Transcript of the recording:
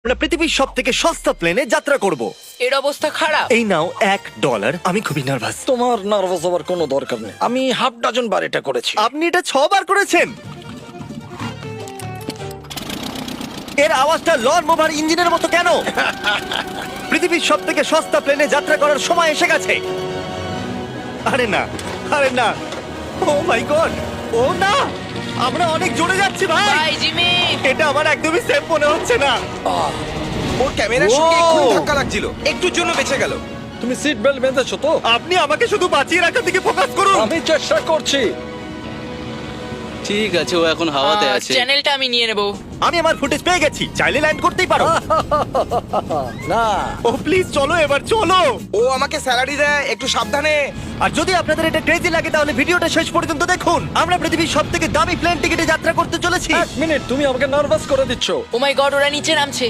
আমরা পৃথিবীর সব থেকে সস্তা প্লেনে যাত্রা করব। এর অবস্থা খারাপ। এই নাও $1। আমি খুবই নার্ভাস। তোমার নার্ভাস হওয়ার কোনো দরকার নেই, আমি হাফ ডজন বার এটা করেছি। আপনি এটা 6 বার করেছেন। এর আওয়াজটা লন মোভার ইঞ্জিনের মতো কেন? পৃথিবীর সব থেকে সস্তা প্লেনে যাত্রা করার সময় এসে গেছে। আরে না, আরে না, ও মাই গড, ও না, আমরা অনেক জোরে যাচ্ছি ভাই। Bye Jimmy. এটা আমার একদমই সেফ মনে হচ্ছে না। ওর ক্যামেরার সঙ্গে এক্ষুনি ধাক্কা লাগছিল, একটুর জন্য বেঁচে গেল। তুমি সিট বেল্ট বেঁধেছো তো? আপনি আমাকে শুধু বাঁচিয়ে রাখার দিকে ফোকাস করুন। আমি চেষ্টা করছি। ঠিক আছে, ও এখন হাওয়াতে আছে। চ্যানেলটা আমি নিয়ে নেব। আমি আমার ফুটেজ পেয়ে গেছি, চাইলে ল্যান্ড করতেই পারো। না, ও প্লিজ চলো, এবার চলো। ও আমাকে স্যালারি দেয়, একটু সাবধানে। আর যদি আপনাদের এটা ক্রেজি লাগে তাহলে ভিডিওটা শেষ পর্যন্ত দেখুন। আমরা পৃথিবীর সব থেকে দামি প্লেন টিকিটে যাত্রা করতে চলেছি। 1 মিনিট, তুমি আমাকে নার্ভাস করে দিচ্ছ। ও মাই গড, ওরা নিচে নামছে।